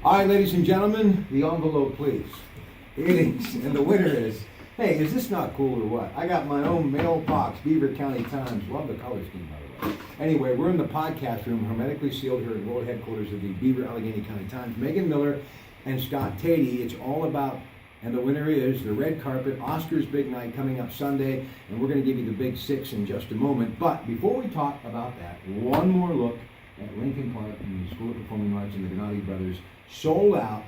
All right, ladies and gentlemen, the envelope, please. It is, and the winner is, hey, is this not cool or what? I got my own mailbox, Beaver County Times. Love the color scheme, by the way. Anyway, we're in the podcast room, hermetically sealed here in world headquarters of the Beaver Allegheny County Times. Megan Miller and Scott Tatey. It's all about, and the winner is the red carpet, Oscars big night coming up Sunday, and we're going to give you the big six in just a moment. But before we talk about that, one more look at Lincoln Park and the School of Performing Arts and the Gennady Brothers sold out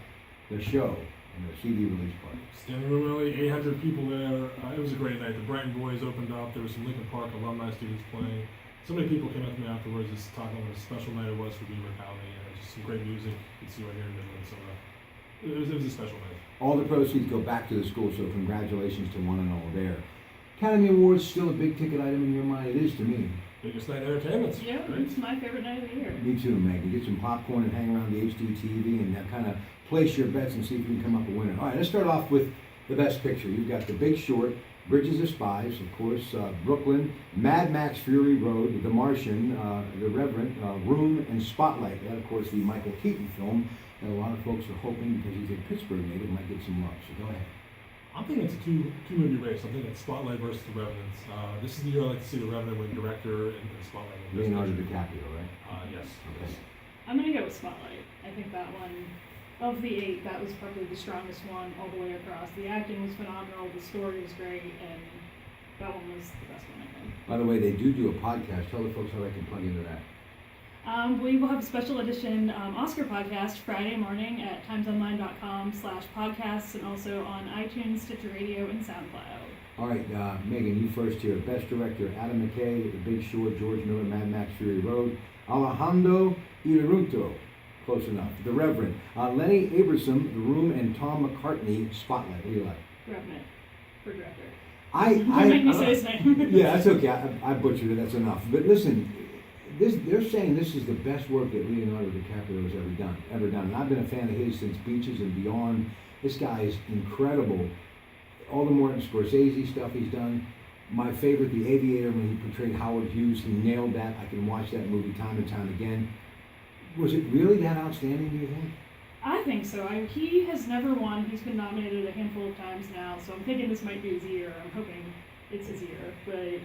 the show and the CD release party. Standing room early, 800 people there. It was a great night. The Brighton Boys opened up. There were some Lincoln Park alumni students playing. So many people came up to me afterwards just talking about what a special night it was for Beaver County. Just some great music you could see right here in Midland. So it was a special night. All the proceeds go back to the school, so congratulations to one and all there. Academy Awards still a big ticket item in your mind? It is to me. Biggest night of entertainment. Yeah, right? it's my favorite night of the year. Me too, Megan. Get some popcorn and hang around the HD TV and kind of place your bets and see if you can come up a winner. All right, let's start off with the best picture. You've got The Big Short, Bridges of Spies, of course, Brooklyn, Mad Max Fury Road, The Martian, The Reverend, Room, and Spotlight. That, of course, the Michael Keaton film that a lot of folks are hoping, because he's a Pittsburgh native, might get some love. So go ahead. I'm thinking it's a two-movie race. I'm thinking it's Spotlight versus The Revenant. This is the year I like to see The Revenant win director and Spotlight win Leonardo Best Picture. DiCaprio, right? Yes. Okay. I'm gonna go with Spotlight. I think that one, of the 8, that was probably the strongest one all the way across. The acting was phenomenal, the story was great, and that one was the best one, I think. By the way, they do a podcast. Tell the folks how they can plug into that. We will have a special edition Oscar podcast Friday morning at timesonline.com/podcasts and also on iTunes, Stitcher Radio, and SoundCloud. All right, Megan, you first here. Best director, Adam McKay, The Big Short, George Miller, Mad Max Fury Road, Alejandro Inarritu, close enough. The Reverend, Lenny Abersom, The Room, and Tom McCartney, Spotlight. What do you like? Revenant for director. Don't make me say his name. Yeah, that's okay. I butchered it. That's enough. But listen, they're saying this is the best work that Leonardo DiCaprio has ever done. And I've been a fan of his since Beaches and Beyond. This guy is incredible. All the Martin Scorsese stuff he's done. My favorite, The Aviator, when he portrayed Howard Hughes, he nailed that. I can watch that movie time and time again. Was it really that outstanding, do you think? I think so. He has never won. He's been nominated a handful of times now, so I'm thinking this might be his year. I'm hoping it's his year, but...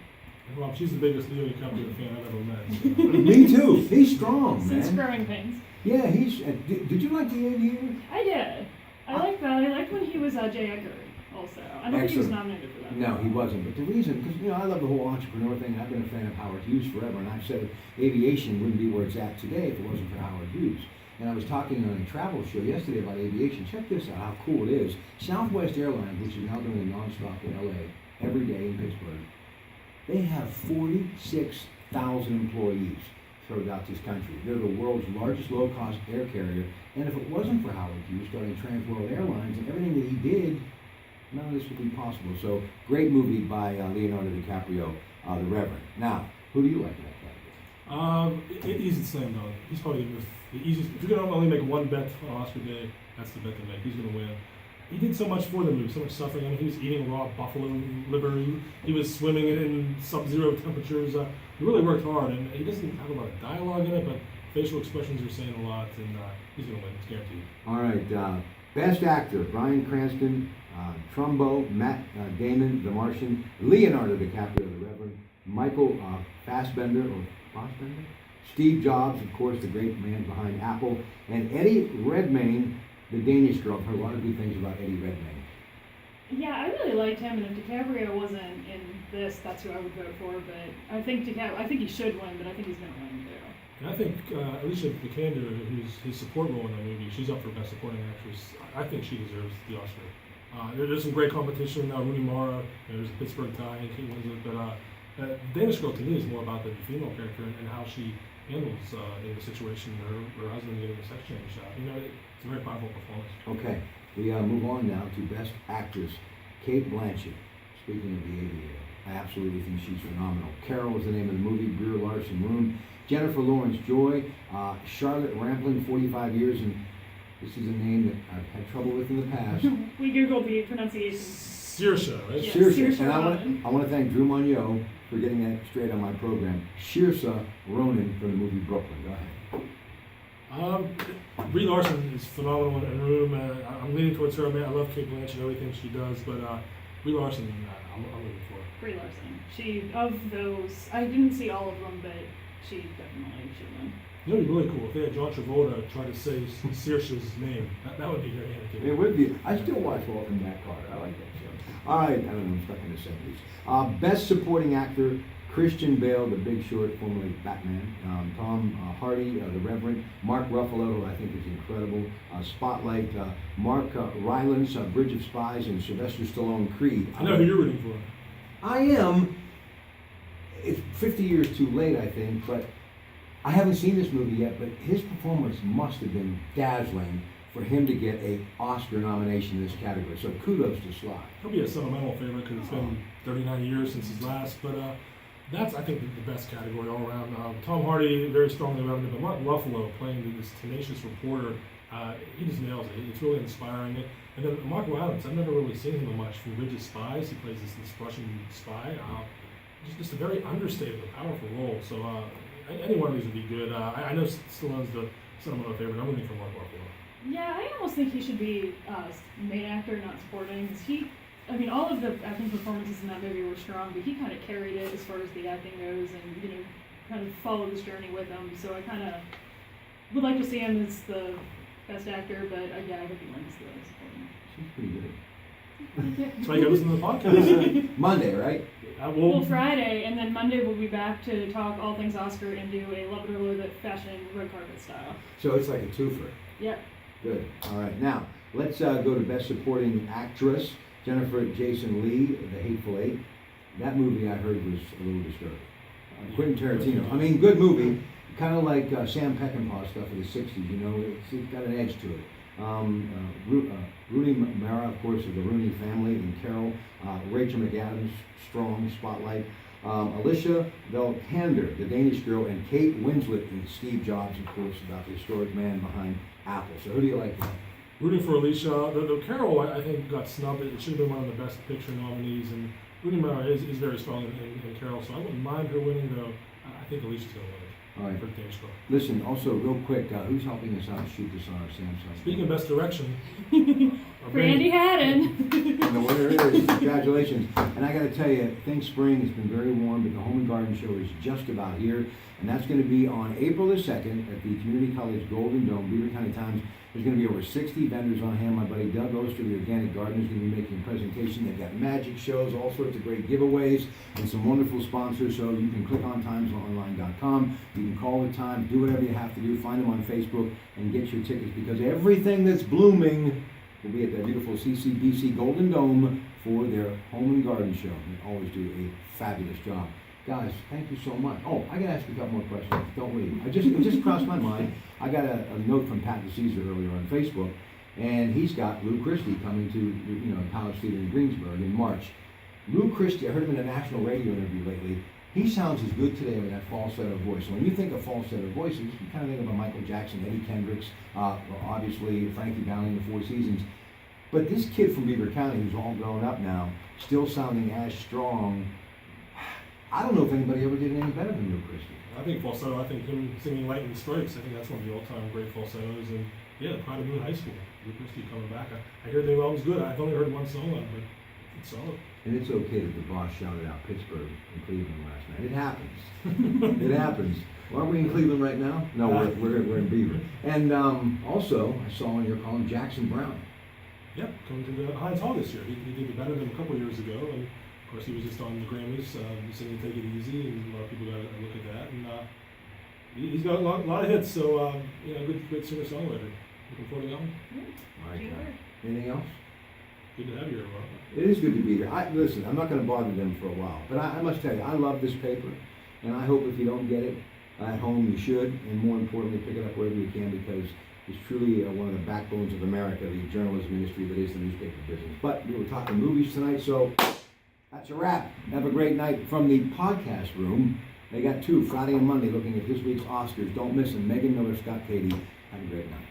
Well, she's the biggest Leo DiCaprio fan I've ever met. So. Me too. He's strong, Since man. Growing Pains. Yeah, he's... did you like The Aviator? I did. I like that. I liked when he was J. Edgar also. I don't think he was nominated for that. No, he wasn't. But the reason, because, I love the whole entrepreneur thing, and I've been a fan of Howard Hughes forever, and I've said aviation wouldn't be where it's at today if it wasn't for Howard Hughes. And I was talking on a travel show yesterday about aviation. Check this out, how cool it is. Southwest Airlines, which is now doing nonstop in LA every day in Pittsburgh, they have 46,000 employees throughout this country. They're the world's largest low-cost air carrier. And if it wasn't for Howard Hughes starting Trans World Airlines and everything that he did, none of this would be possible. So, great movie by Leonardo DiCaprio, The Reverend. Now, who do you like in that category? Easy to slam though. He's probably the easiest. If you're gonna only make one bet on Oscar Day, that's the bet to make. He's gonna win. He did so much for the movie, so much suffering. I mean, he was eating raw buffalo liver. He was swimming in sub-zero temperatures. He really worked hard, and he doesn't have a lot of dialogue in it, but facial expressions are saying a lot, and he's going to win. It's guaranteed. All right, Best Actor, Bryan Cranston, Trumbo, Matt Damon, The Martian, Leonardo DiCaprio, The Reverend, Michael Fassbender, Steve Jobs, of course, the great man behind Apple, and Eddie Redmayne, the Danish Girl. I've heard a lot of good things about Eddie Redmayne. Yeah, I really liked him, and if DiCaprio wasn't in this, that's who I would vote for. But I think he should win, but I think he's going to win too. And I think Alicia Vikander, who's his support role in that movie, she's up for Best Supporting Actress. I think she deserves the Oscar. There's some great competition. Rooney Mara, there's a Pittsburgh tie, and Kate Winslet. But Danish Girl to me is more about the female character and how she handles in the situation her husband getting a sex change. It's a very powerful performance. Okay, we move on now to Best Actress, Cate Blanchett. Speaking of The Aviator, I absolutely think she's phenomenal. Carol is the name of the movie. Brie Larson, Room. Jennifer Lawrence, Joy. Charlotte Rampling, 45 years, and this is a name that I've had trouble with in the past. We googled the pronunciation. Saoirse, right? Yes, Saoirse. And Ronan. I want to thank Drew Monyo for getting that straight on my program. Saoirse Ronan from the movie Brooklyn. Go ahead. Brie Larson is phenomenal in Room. I'm leaning towards her. I mean, I love Kate Blanchett and everything she does, but Brie Larson, I'm looking for. Brie Larson. She, of those, I didn't see all of them, but she definitely should win. You know, it'd be really cool if they had John Travolta try to say Saoirse's name. That would be very entertaining. It would be. I still watch Welcome Back, Carter. I like that show. All right, I don't know, I'm stuck in the 70s. Best Supporting Actor, Christian Bale, The Big Short, formerly Batman. Tom Hardy, The Reverend. Mark Ruffalo, who I think is incredible. Spotlight, Mark Rylance, Bridge of Spies, and Sylvester Stallone, Creed. I know who you're rooting for. I am. It's 50 years too late, I think, but I haven't seen this movie yet, but his performance must have been dazzling for him to get a Oscar nomination in this category. So kudos to Sly. He'll be a sentimental favorite because it's been 39 years since his last, but that's, I think, the best category all around. Tom Hardy, very strongly revenue, but Mark Ruffalo playing this tenacious reporter, he just nails it. It's really inspiring. And then Mark Rylance, I've never really seen him much from Bridge of Spies. He plays this Russian spy. Just a very understated, powerful role. So any one of these would be good. I know Stallone's the sentimental favorite. I'm rooting for Mark Ruffalo. Yeah, I almost think he should be main actor, not supporting, because all of the acting performances in that movie were strong, but he kind of carried it as far as the acting goes, and kind of followed this journey with him. So I kind of would like to see him as the best actor, but yeah, I hope he wins the supporting. She's pretty good. That's why you got to listen to the podcast. Monday, right? Well, Friday, and then Monday we'll be back to talk all things Oscar and do a Love It or Leave It fashion red carpet style. So it's like a twofer. Yep. Good. All right. Now, let's go to Best Supporting Actress. Jennifer Jason Leigh, The Hateful Eight. That movie I heard was a little disturbing. Quentin Tarantino. Good movie. Kind of like Sam Peckinpah stuff of the 60s, it's got an edge to it. Rooney Mara, of course, of the Rooney family, and Carol. Rachel McAdams, strong spotlight. Alicia Vikander, the Danish girl, and Kate Winslet and Steve Jobs, of course, about the historic man behind Apple. So who do you like? Rooting for Alicia. The Carol, I think, got snubbed. It should have been one of the Best Picture nominees, and Rooney Mara is very strong in Carol, so I wouldn't mind her winning, though. I think Alicia's going to win it. All right. For Danish girl. Listen, also, real quick, who's helping us out shoot this on our Samsung? Speaking of Best Direction, Randy Haddon. And the winner is, congratulations. And I got to tell you, think spring has been very warm, but the Home and Garden Show is just about here. And that's going to be on April the 2nd at the Community College Golden Dome, Beaver County Times. There's going to be over 60 vendors on hand. My buddy Doug Oster, the Organic Gardener, is going to be making a presentation. They've got magic shows, all sorts of great giveaways, and some wonderful sponsors. So you can click on timesonline.com. You can call the Times, do whatever you have to do. Find them on Facebook and get your tickets, because everything that's blooming will be at that beautiful CCBC Golden Dome for their Home and Garden Show. They always do a fabulous job. Guys, thank you so much. Oh, I got to ask you a couple more questions. Don't leave. It just crossed my mind. I got a note from Pat DeCesar earlier on Facebook, and he's got Lou Christie coming to College Theater in Greensburg in March. Lou Christie, I heard him in a national radio interview lately. He sounds as good today with that falsetto voice. When you think of falsetto voices, you kind of think about Michael Jackson, Eddie Kendricks, obviously Frankie Valli in the Four Seasons. But this kid from Beaver County, who's all grown up now, still sounding as strong. I don't know if anybody ever did any better than Lou Christie. I think falsetto, I think him singing Lightning Strikes, I think that's one of the all-time great falsettos. And yeah, Pride of Moon High School, Lou Christie coming back. I hear the album's good. I've only heard one song on it, but it's solid. And it's okay that the boss shouted out Pittsburgh and Cleveland last night. It happens. It happens. Well, aren't we in Cleveland right now? No, we're in Beaver. And also, I saw on your column Jackson Brown. Yep, coming to the Heinz Hall this year. He did better than a couple years ago, and of course he was just on the Grammys, singing "Take It Easy," and a lot of people got a look at that. And he's got a lot of hits, so good singer-songwriter. Looking forward to that one. All right, anything else? Good to have you here, Rob. It is good to be here. Listen, I'm not going to bother them for a while, but I must tell you, I love this paper, and I hope if you don't get it at home, you should, and more importantly, pick it up wherever you can, because it's truly one of the backbones of America, the journalism industry that is the newspaper business. But we were talking movies tonight, so that's a wrap. Have a great night from the podcast room. They got two, Friday and Monday, looking at this week's Oscars. Don't miss them. Megan Miller, Scott Cady. Have a great night.